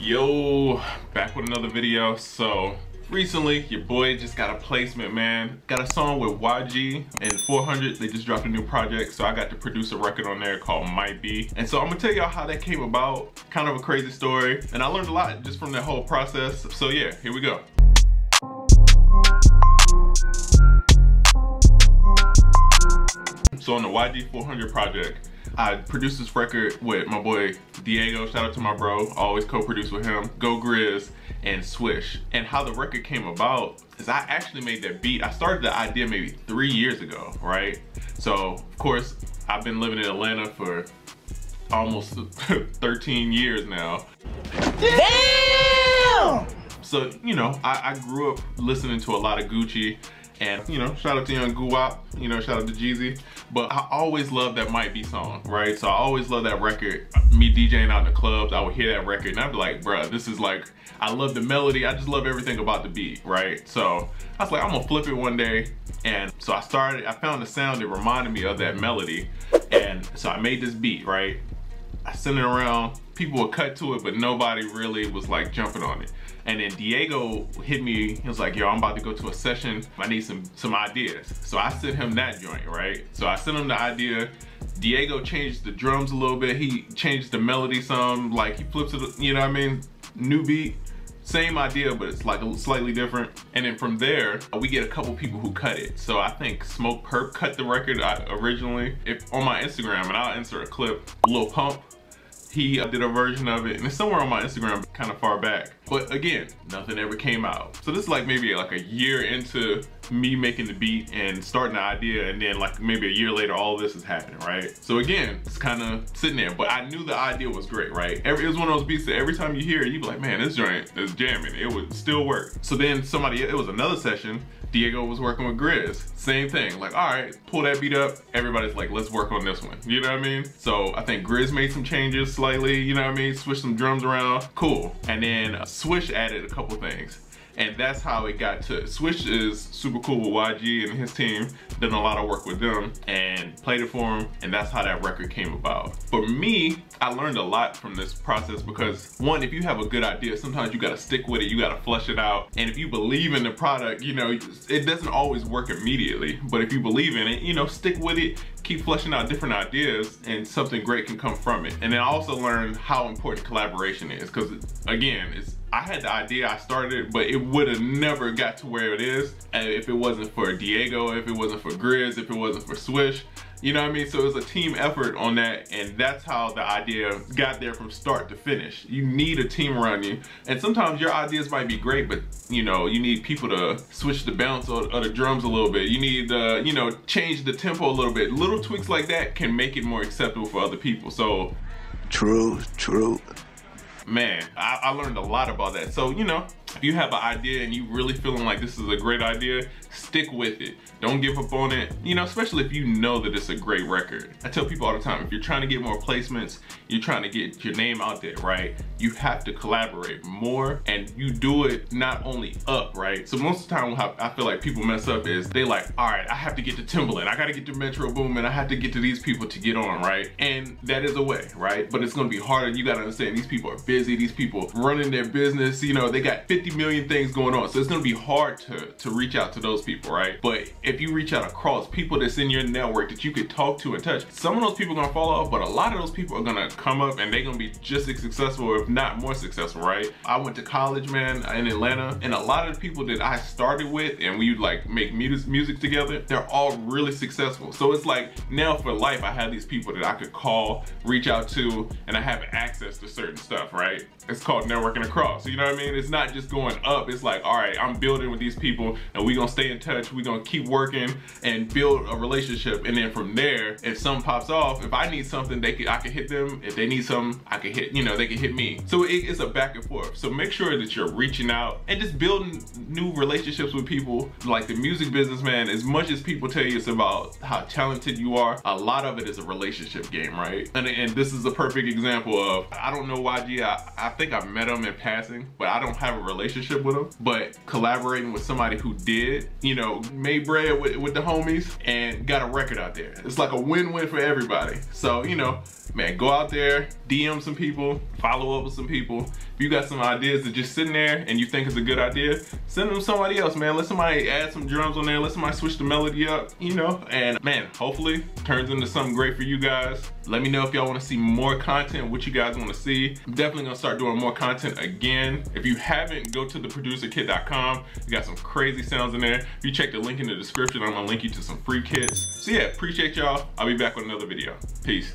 Yo, back with another video. So recently your boy just got a placement, man. Got a song with YG and 400. They just dropped a new project, so I got to produce a record on there called Might Be. And so I'm gonna tell y'all how that came about. Kind of a crazy story, and I learned a lot just from that whole process. So yeah, here we go. So on the YG 400 project, I produced this record with my boy Diego. Shout out to my bro, always co-produced with him, Go Grizz and Swish. And how the record came about is I actually made that beat. I started the idea maybe 3 years ago, right? So of course, I've been living in Atlanta for almost 13 years now. Damn! So, you know, I grew up listening to a lot of Gucci. And, you know, shout out to Young Guwap, you know, shout out to Jeezy. But I always loved that Might Be song, right? So I always loved that record. Me DJing out in the clubs, I would hear that record and I'd be like, bruh, this is like, I love the melody. I just love everything about the beat, right? So I was like, I'm gonna flip it one day. And so I found a sound that reminded me of that melody. And so I made this beat, right? I sent it around, people would cut to it, but nobody really was like jumping on it. And then Diego hit me, he was like, yo, I'm about to go to a session. I need some ideas. So I sent him that joint, right? So I sent him the idea. Diego changed the drums a little bit. He changed the melody some, like he flips it, you know what I mean? New beat, same idea, but it's like a slightly different. And then from there, we get a couple people who cut it. So I think Smoke Perp cut the record originally. On my Instagram, and I'll insert a clip, Lil Pump, he did a version of it, and it's somewhere on my Instagram, kind of far back. But again, nothing ever came out. So this is like maybe like a year into me making the beat and starting the idea, and then like maybe a year later, all of this is happening, right? So again, it's kind of sitting there, but I knew the idea was great, right? It was one of those beats that every time you hear it, you be like, man, this joint is jamming. It would still work. So then it was another session, Diego was working with Grizz. Same thing, like, all right, pull that beat up. Everybody's like, let's work on this one. You know what I mean? So I think Grizz made some changes slightly, you know what I mean? Switched some drums around, cool. And then Swish added a couple things. And that's how it got to, Swish is super cool with YG and his team, done a lot of work with them and played it for him, and that's how that record came about. For me, I learned a lot from this process because one, if you have a good idea, sometimes you gotta stick with it, you gotta flesh it out. And if you believe in the product, you know, it doesn't always work immediately, but if you believe in it, you know, stick with it, keep fleshing out different ideas, and something great can come from it. And then I also learned how important collaboration is, because again, I had the idea, I started it, but it would have never got to where it is if it wasn't for Diego, if it wasn't for Grizz, if it wasn't for Swish. You know what I mean? So it was a team effort on that, and that's how the idea got there from start to finish. You need a team around you, and sometimes your ideas might be great, but you know, you need people to switch the bounce of the drums a little bit. You need to, you know, change the tempo a little bit. Little tweaks like that can make it more acceptable for other people. So True. Man, I learned a lot about that. So, you know, if you have an idea and you really feeling like this is a great idea, stick with it. Don't give up on it, you know, especially if you know that it's a great record. I tell people all the time, if you're trying to get more placements, you're trying to get your name out there, right? You have to collaborate more, and you do it not only up, right? So most of the time, how I feel like people mess up is they like, all right, I have to get to Timbaland, I gotta get to Metro Boomin, I have to get to these people to get on, right? And that is a way, right? But it's gonna be harder. You gotta understand, these people are busy, these people running their business, you know, they got 50 million things going on. So it's gonna be hard to reach out to those people, right? But if you reach out across people that's in your network that you could talk to and touch, some of those people are gonna fall off, but a lot of those people are gonna come up and they're gonna be just as successful, if not more successful, right? I went to college, man, in Atlanta, and a lot of the people that I started with and we would like make music together, they're all really successful. So it's like now for life, I have these people that I could call, reach out to, and I have access to certain stuff, right? It's called networking across, you know what I mean? It's not just going up, it's like, all right, I'm building with these people and we're gonna stay in touch, we're gonna keep working and build a relationship, and then from there, if something pops off, if I need something, I can hit them. If they need something, I can hit, you know, they can hit me. So it's a back and forth. So make sure that you're reaching out and just building new relationships with people. Like the music business, man, as much as people tell you it's about how talented you are, a lot of it is a relationship game, right? And this is a perfect example of, I don't know YG, I think I met him in passing, but I don't have a relationship with him. But collaborating with somebody who did, you know, made bread with the homies and got a record out there. It's like a win-win for everybody. So, you know, man, go out there, DM some people, follow up with some people. If you got some ideas that just sitting there and you think it's a good idea, send them to somebody else, man. Let somebody add some drums on there. Let somebody switch the melody up, you know, and man, hopefully turns into something great for you guys. Let me know if y'all want to see more content, what you guys want to see. I'm definitely gonna start doing more content again. If you haven't, go to theproducerkit.com. You got some crazy sounds in there. If you check the link in the description, I'm gonna link you to some free kits. So yeah, appreciate y'all. I'll be back with another video. Peace.